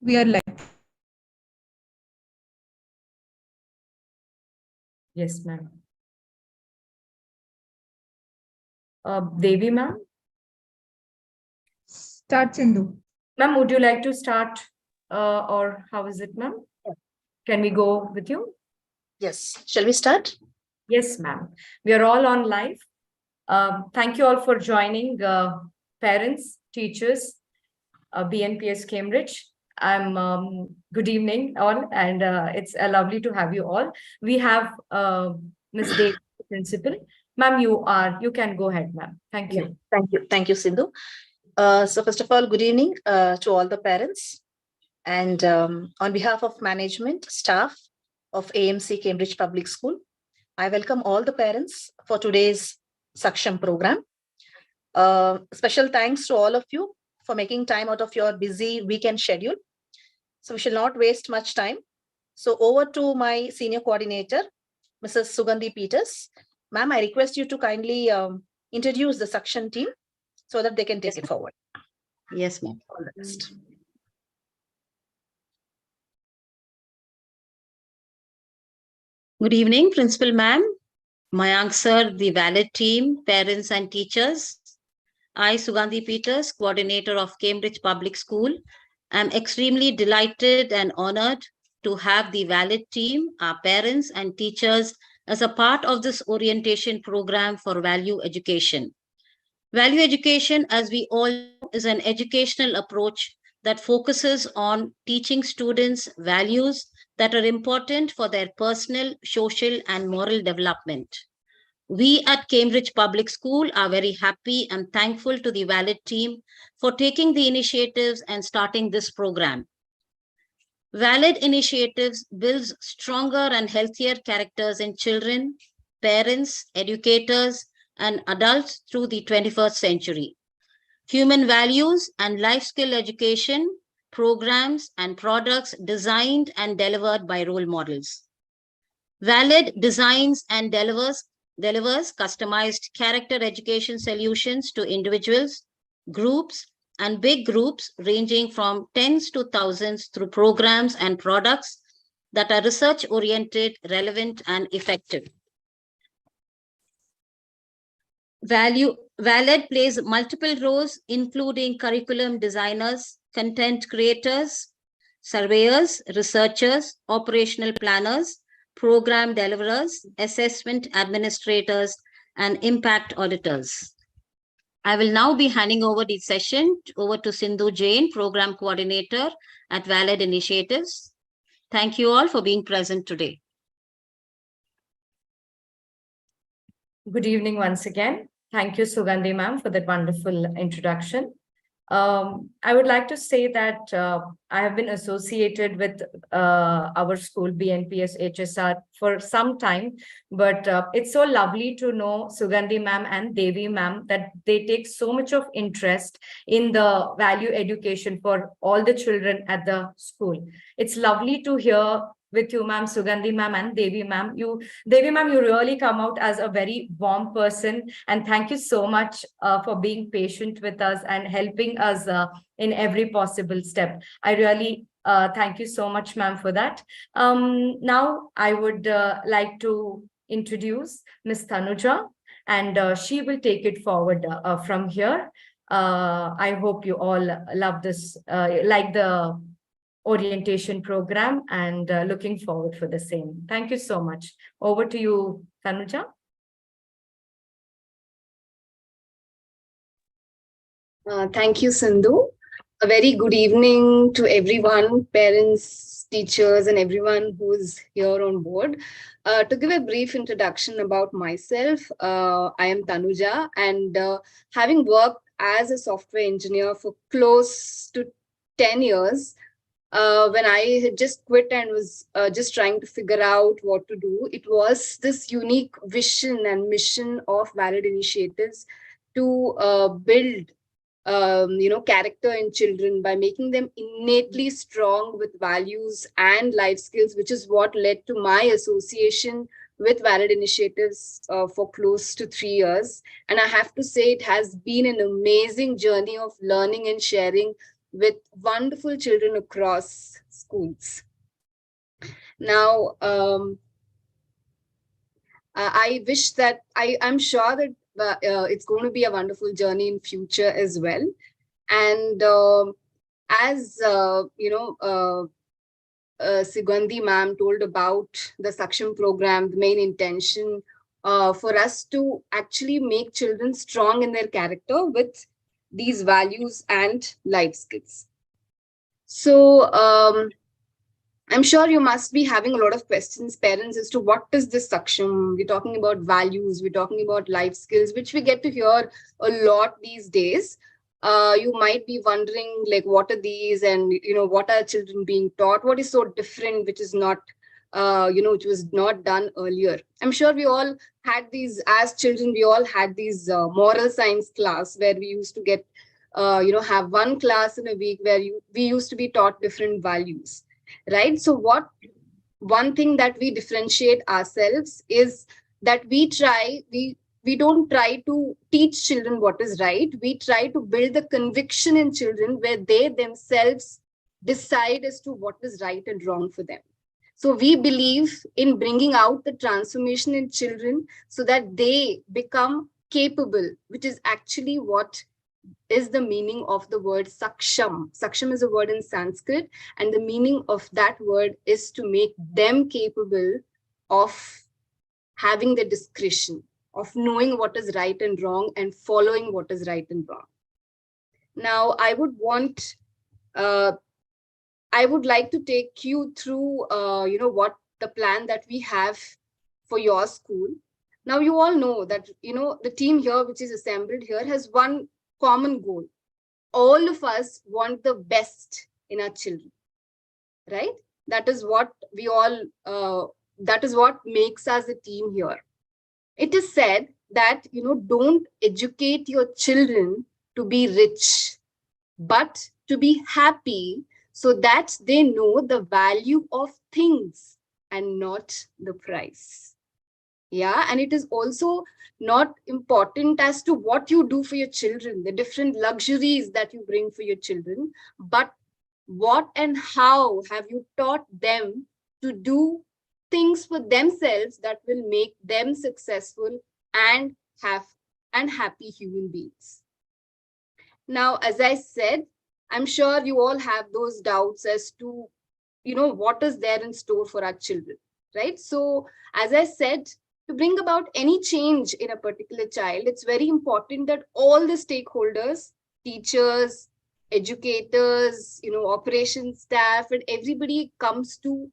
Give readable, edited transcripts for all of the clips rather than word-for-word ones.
We are like. Yes, ma'am. Devi, ma'am. Start, Sindhu. Ma'am, would you like to start or how is it, ma'am? Can we go with you? Yes. Shall we start? Yes, ma'am. We are all on live. Thank you all for joining, parents, teachers, BNPS Cambridge. Good evening all, and it's lovely to have you all. We have Ms. Devi, principal. Ma'am, you can go ahead, ma'am. Thank you. Thank you. Thank you, Sindhu. So first of all, good evening to all the parents. And on behalf of management, staff of AMC Cambridge Public School, I welcome all the parents for today's Saksham program. Special thanks to all of you for making time out of your busy weekend schedule. So we shall not waste much time. So over to my senior coordinator, Mrs. Sugandhi Peters. Ma'am, I request you to kindly introduce the Saksham team so that they can take it forward. Yes, ma'am. All the best. Good evening, Principal Ma'am, Mayank Sir, the Val-Ed team, parents and teachers. I, Sugandhi Peters, coordinator of Cambridge Public School, am extremely delighted and honored to have the Val-Ed team, our parents and teachers as a part of this orientation program for value education. Value education, as we all know, is an educational approach that focuses on teaching students values that are important for their personal, social, and moral development. We at Cambridge Public School are very happy and thankful to the Val-Ed team for taking the initiatives and starting this program. Val-Ed initiatives builds stronger and healthier characters in children, parents, educators, and adults through the 21st century. Human values and life skill education, programs and products designed and delivered by role models. Val-Ed designs and delivers customized character education solutions to individuals, groups, and big groups ranging from tens to thousands through programs and products that are research-oriented, relevant, and effective. Val-Ed plays multiple roles, including curriculum designers, content creators, surveyors, researchers, operational planners, program deliverers, assessment administrators, and impact auditors. I will now be handing over the session over to Sindhu Jain, Program Coordinator at Val-Ed Initiatives. Thank you all for being present today. Good evening once again. Thank you, Sugandhi ma'am, for that wonderful introduction. I would like to say that I have been associated with our school, BNPS HSR, for some time, but it's so lovely to know Sugandhi ma'am and Devi ma'am that they take so much of interest in the value education for all the children at the school. It's lovely to hear with you, ma'am, Sugandhi ma'am and Devi ma'am. Devi ma'am, you really come out as a very warm person, and thank you so much for being patient with us and helping us in every possible step. I really thank you so much, ma'am, for that. Now I would like to introduce Ms. Tanuja, and she will take it forward from here. I hope you all love this, like the orientation program, and looking forward for the same. Thank you so much. Over to you, Tanuja. Thank you, Sindhu. A very good evening to everyone, parents, teachers, and everyone who is here on board. To give a brief introduction about myself, I am Tanuja, and having worked as a software engineer for close to 10 years, when I had just quit and was just trying to figure out what to do, it was this unique vision and mission of Val-Ed Initiatives to build character in children by making them innately strong with values and life skills, which is what led to my association with Val-Ed Initiatives for close to 3 years. And I have to say, it has been an amazing journey of learning and sharing with wonderful children across schools. Now, I wish that I'm sure that it's going to be a wonderful journey in future as well. And as Sugandhi ma'am told about the Saksham program, the main intention for us to actually make children strong in their character with these values and life skills. So I'm sure you must be having a lot of questions, parents, as to what is this Saksham? We're talking about values, we're talking about life skills, which we get to hear a lot these days. You might be wondering, like, what are these, and what are children being taught? What is so different, which is not, which was not done earlier? I'm sure we all had these as children. We all had these moral science class where we used to get, have one class in a week where we used to be taught different values. Right. So one thing that we differentiate ourselves is that we don't try to teach children what is right. We try to build the conviction in children where they themselves decide as to what is right and wrong for them. So we believe in bringing out the transformation in children so that they become capable, which is actually what is the meaning of the word Saksham. Saksham is a word in Sanskrit, and the meaning of that word is to make them capable of having the discretion, of knowing what is right and wrong and following what is right and wrong. Now, I would like to take you through, what the plan that we have for your school. Now, you all know that, the team here, which is assembled here, has one common goal. All of us want the best in our children, right? That is what we all, that is what makes us a team here. It is said that, don't educate your children to be rich, but to be happy so that they know the value of things and not the price. Yeah, and it is also not important as to what you do for your children, the different luxuries that you bring for your children, but what and how have you taught them to do things for themselves that will make them successful and happy human beings. Now, as I said, I'm sure you all have those doubts as to, what is there in store for our children, right? So, as I said, to bring about any change in a particular child, it's very important that all the stakeholders, teachers, educators, operations staff, and everybody comes to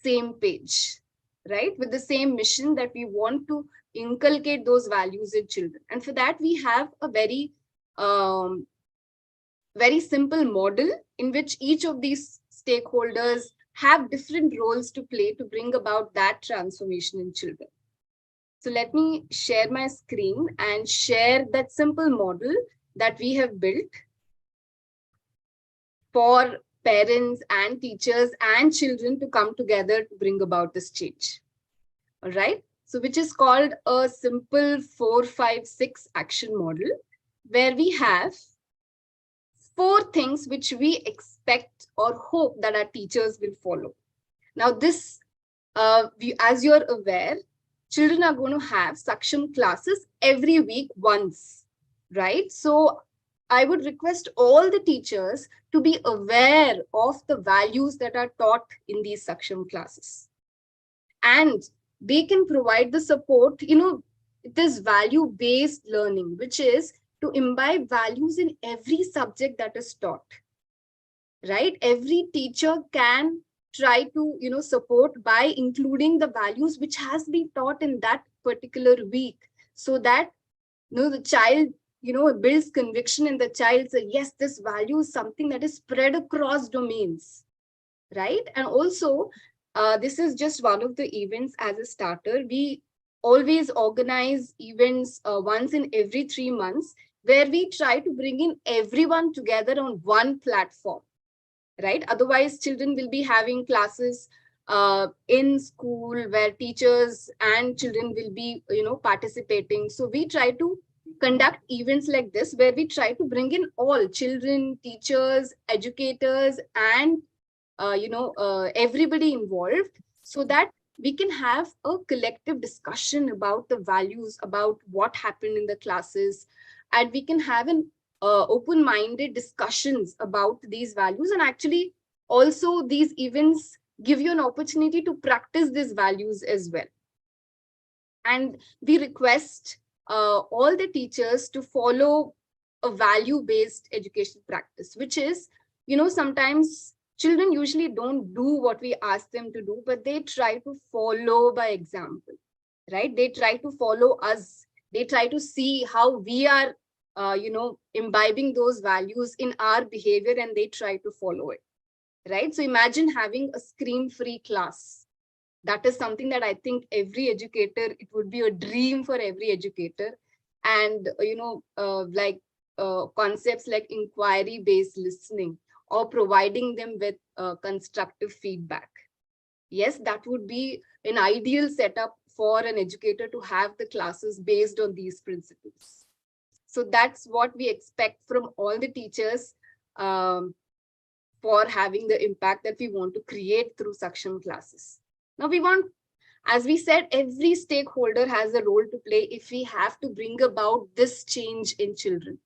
same page, right? With the same mission that we want to inculcate those values in children. And for that, we have a very simple model in which each of these stakeholders have different roles to play to bring about that transformation in children. So let me share my screen and share that simple model that we have built for parents and teachers and children to come together to bring about this change. All right. So which is called a simple 4-5-6 action model, where we have 4 things which we expect or hope that our teachers will follow. Now this, as you're aware, children are going to have Saksham classes every week once, right? So I would request all the teachers to be aware of the values that are taught in these Saksham classes. And they can provide the support, this value-based learning, which is to imbibe values in every subject that is taught, right? Every teacher can try to, support by including the values which has been taught in that particular week, so that, the child, builds conviction in the child. So yes, this value is something that is spread across domains, right? And also, this is just one of the events as a starter. We always organize events once in every 3 months, where we try to bring in everyone together on one platform, right? Otherwise, children will be having classes in school where teachers and children will be, participating. So we try to conduct events like this where we try to bring in all children, teachers, educators, and everybody involved, so that we can have a collective discussion about the values, about what happened in the classes, and we can have an open-minded discussions about these values. And actually also these events give you an opportunity to practice these values as well. And we request all the teachers to follow a value-based education practice, which is, sometimes children usually don't do what we ask them to do, but they try to follow by example, right? They try to follow us. They try to see how we are, imbibing those values in our behavior, and they try to follow it, right? So imagine having a screen-free class. That is something that I think every educator, it would be a dream for every educator. And, concepts like inquiry-based listening, or providing them with constructive feedback. Yes, that would be an ideal setup for an educator to have the classes based on these principles. So that's what we expect from all the teachers for having the impact that we want to create through Saksham classes. Now we want, as we said, every stakeholder has a role to play if we have to bring about this change in children.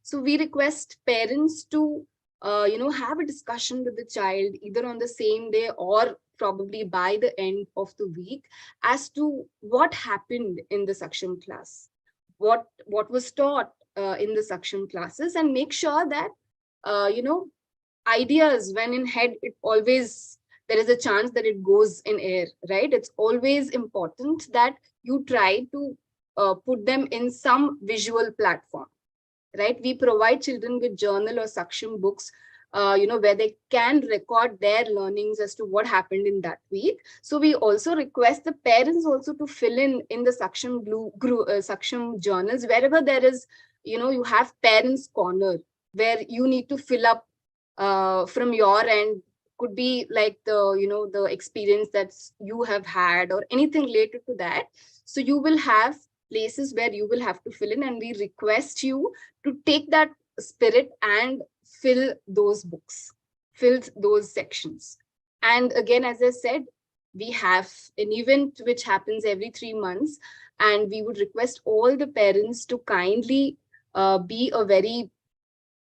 So we request parents to, have a discussion with the child either on the same day or probably by the end of the week as to what happened in the Saksham class, what was taught in the Saksham classes, and make sure that, ideas when in head, it always, there is a chance that it goes in air, right? It's always important that you try to put them in some visual platform, right? We provide children with journal or Saksham books, where they can record their learnings as to what happened in that week. So we also request the parents also to fill in the Saksham Saksham journals, wherever there is, you have parents corner where you need to fill up from your end. Could be like the experience that you have had or anything related to that. So you will have places where you will have to fill in, and we request you to take that spirit and fill those books, fill those sections. And again, as I said, we have an event which happens every 3 months, and we would request all the parents to kindly be a very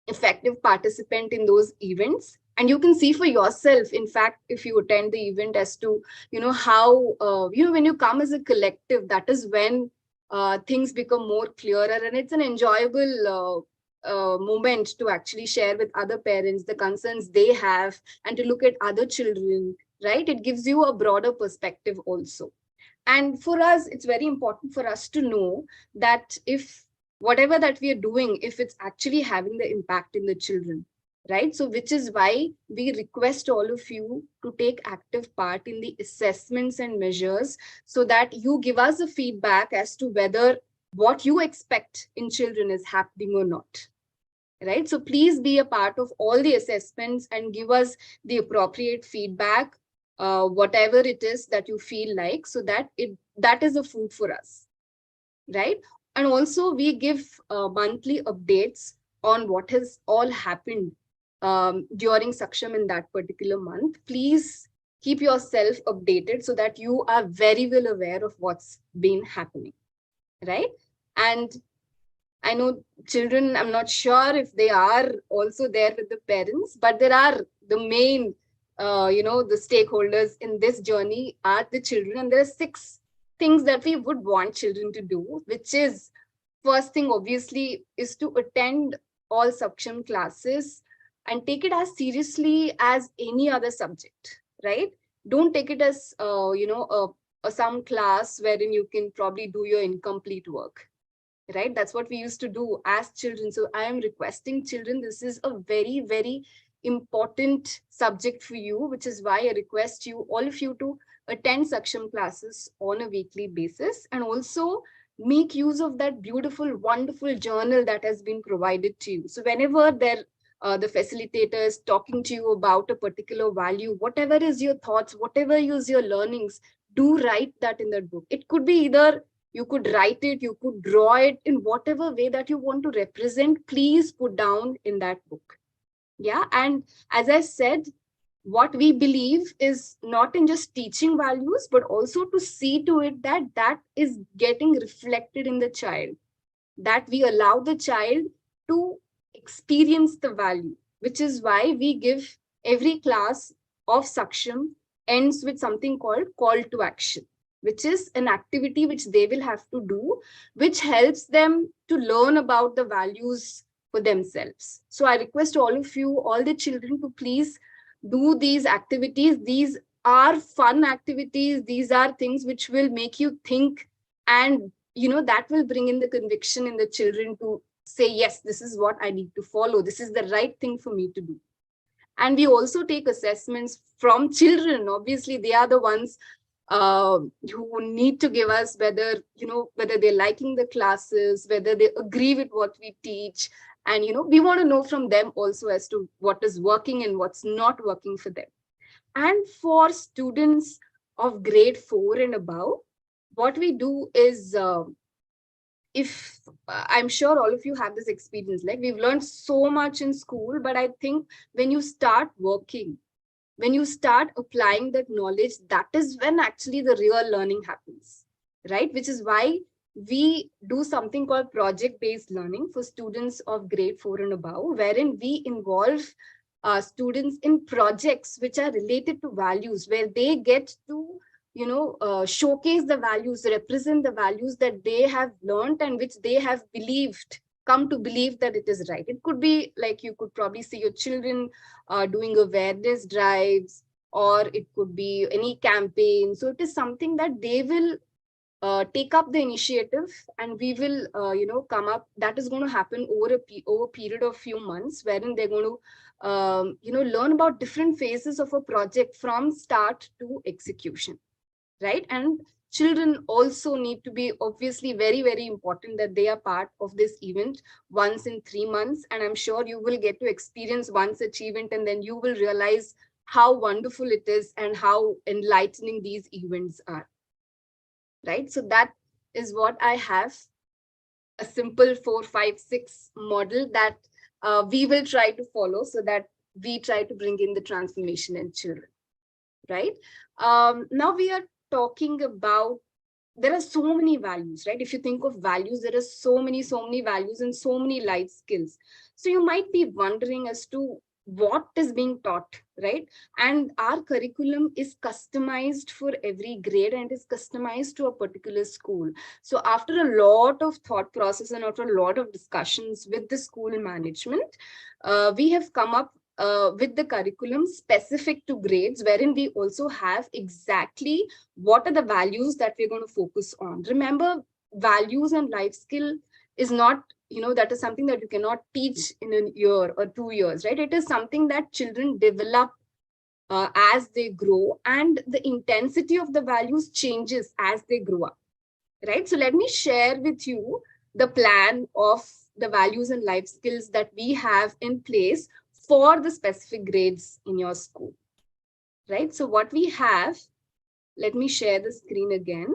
effective participant in those events. And you can see for yourself, in fact, if you attend the event, as to how when you come as a collective, that is when things become more clearer, and it's an enjoyable moment to actually share with other parents the concerns they have, and to look at other children, right? It gives you a broader perspective also. And for us, it's very important for us to know that if whatever that we are doing, if it's actually having the impact in the children, right? So which is why we request all of you to take active part in the assessments and measures, so that you give us a feedback as to whether what you expect in children is happening or not, right? So please be a part of all the assessments and give us the appropriate feedback, whatever it is that you feel like, so that that is a food for us, right? And also we give monthly updates on what has all happened during Saksham in that particular month. Please keep yourself updated so that you are very well aware of what's been happening, right? And I know children, I'm not sure if they are also there with the parents, but there are the main, the stakeholders in this journey are the children. And there are 6 things that we would want children to do, which is, first thing obviously is to attend all Saksham classes and take it as seriously as any other subject, right? Don't take it as, some class wherein you can probably do your incomplete work, right? That's what we used to do as children. So I am requesting children, this is a very, very important subject for you, which is why I request you, all of you, to attend Saksham classes on a weekly basis, and also make use of that beautiful, wonderful journal that has been provided to you. So whenever the facilitator is talking to you about a particular value, whatever is your thoughts, whatever is your learnings, do write that in that book. It could be either You could write it, you could draw it in whatever way that you want to represent. Please put down in that book. Yeah. And as I said, what we believe is not in just teaching values, but also to see to it that that is getting reflected in the child, that we allow the child to experience the value, which is why we give every class of Saksham ends with something called call to action, which is an activity which they will have to do, which helps them to learn about the values for themselves. So I request all of you, all the children, to please do these activities. These are fun activities. These are things which will make you think, and that will bring in the conviction in the children to say, yes, this is what I need to follow. This is the right thing for me to do. And we also take assessments from children. Obviously, they are the ones who need to give us whether they're liking the classes, whether they agree with what we teach. And, we want to know from them also as to what is working and what's not working for them. And for students of grade 4 and above, what we do is, if I'm sure all of you have this experience, like we've learned so much in school, but I think when you start working, when you start applying that knowledge, that is when actually the real learning happens, right? Which is why we do something called project-based learning for students of grade 4 and above, wherein we involve students in projects which are related to values, where they get to showcase the values, represent the values that they have learned and which they have come to believe that it is right. It could be like, you could probably see your children doing awareness drives, or it could be any campaign. So it is something that they will take up the initiative, and we will come up. That is going to happen over a period of few months, wherein they're going to learn about different phases of a project from start to execution, right? And children also need to be obviously very, very important that they are part of this event once in 3 months. And I'm sure you will get to experience one such event, and then you will realize how wonderful it is and how enlightening these events are, right? So that is what I have, a simple 4, 5, 6 model that we will try to follow, so that we try to bring in the transformation in children, right? Now we are talking about, there are so many values, right? If you think of values, there are so many values and so many life skills. So you might be wondering as to what is being taught, right? And our curriculum is customized for every grade and is customized to a particular school. So after a lot of thought process and after a lot of discussions with the school management, we have come up with the curriculum specific to grades, wherein we also have exactly what are the values that we're going to focus on. Remember, values and life skill is not, that is something that you cannot teach in a year or 2 years, right? It is something that children develop as they grow, and the intensity of the values changes as they grow up, right? So let me share with you the plan of the values and life skills that we have in place for the specific grades in your school, right? So what we have, let me share the screen again.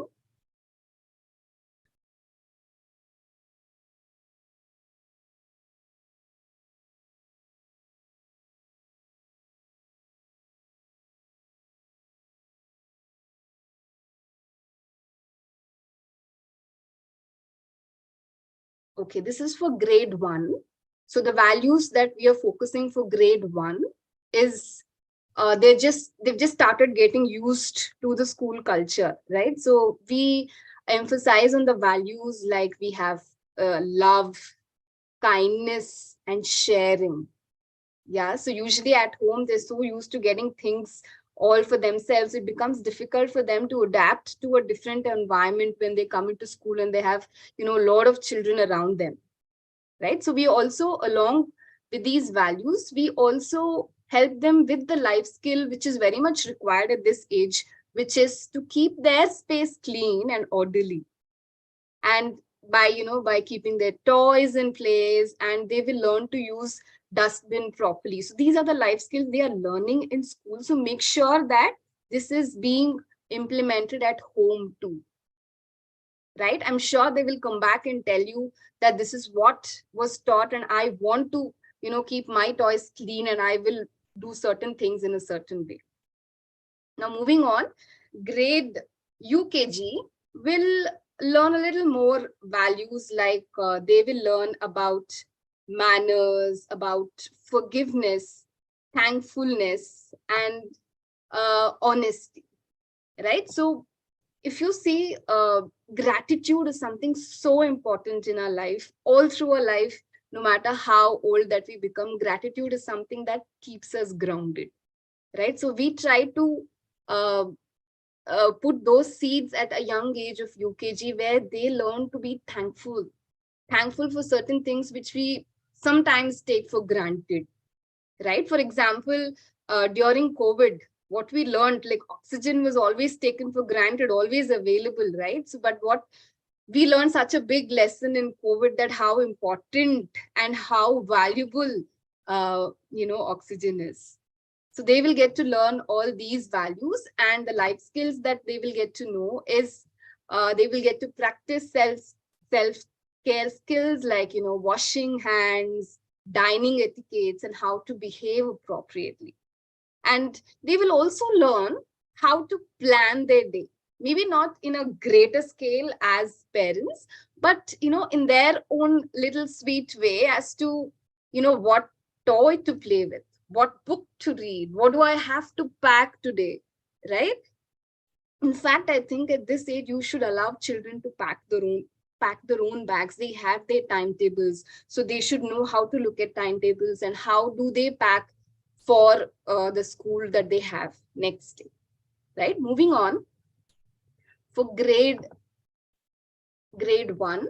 Okay, this is for grade 1. So the values that we are focusing for grade 1 is they've just started getting used to the school culture, right? So we emphasize on the values like we have love, kindness, and sharing. Yeah, so usually at home, they're so used to getting things all for themselves. It becomes difficult for them to adapt to a different environment when they come into school and they have, a lot of children around them, right? So we also, along with these values, we also help them with the life skill, which is very much required at this age, which is to keep their space clean and orderly. And by keeping their toys in place, and they will learn to use dustbin properly. So these are the life skills they are learning in school. So make sure that this is being implemented at home too. right? I'm sure they will come back and tell you that this is what was taught, and I want to, keep my toys clean, and I will do certain things in a certain way. Now, moving on, grade UKG will learn a little more values, like they will learn about manners, about forgiveness, thankfulness, and honesty, right? So if you see, gratitude is something so important in our life, all through our life, no matter how old that we become. Gratitude is something that keeps us grounded, right? So we try to uh, put those seeds at a young age of UKG, where they learn to be thankful for certain things which we sometimes take for granted, right? For example, during COVID, what we learned, like oxygen was always taken for granted, always available, right? So, but what we learned such a big lesson in COVID, that how important and how valuable, oxygen is. So they will get to learn all these values, and the life skills that they will get to know is they will get to practice self care skills, like washing hands, dining etiquettes, and how to behave appropriately. And they will also learn how to plan their day, maybe not in a greater scale as parents, but in their own little sweet way, as to what toy to play with, what book to read, what do I have to pack today, right? In fact, I think at this age you should allow children to pack their own bags. They have their timetables, so they should know how to look at timetables and how do they pack for the school that they have next day, right? Moving on, for grade 1,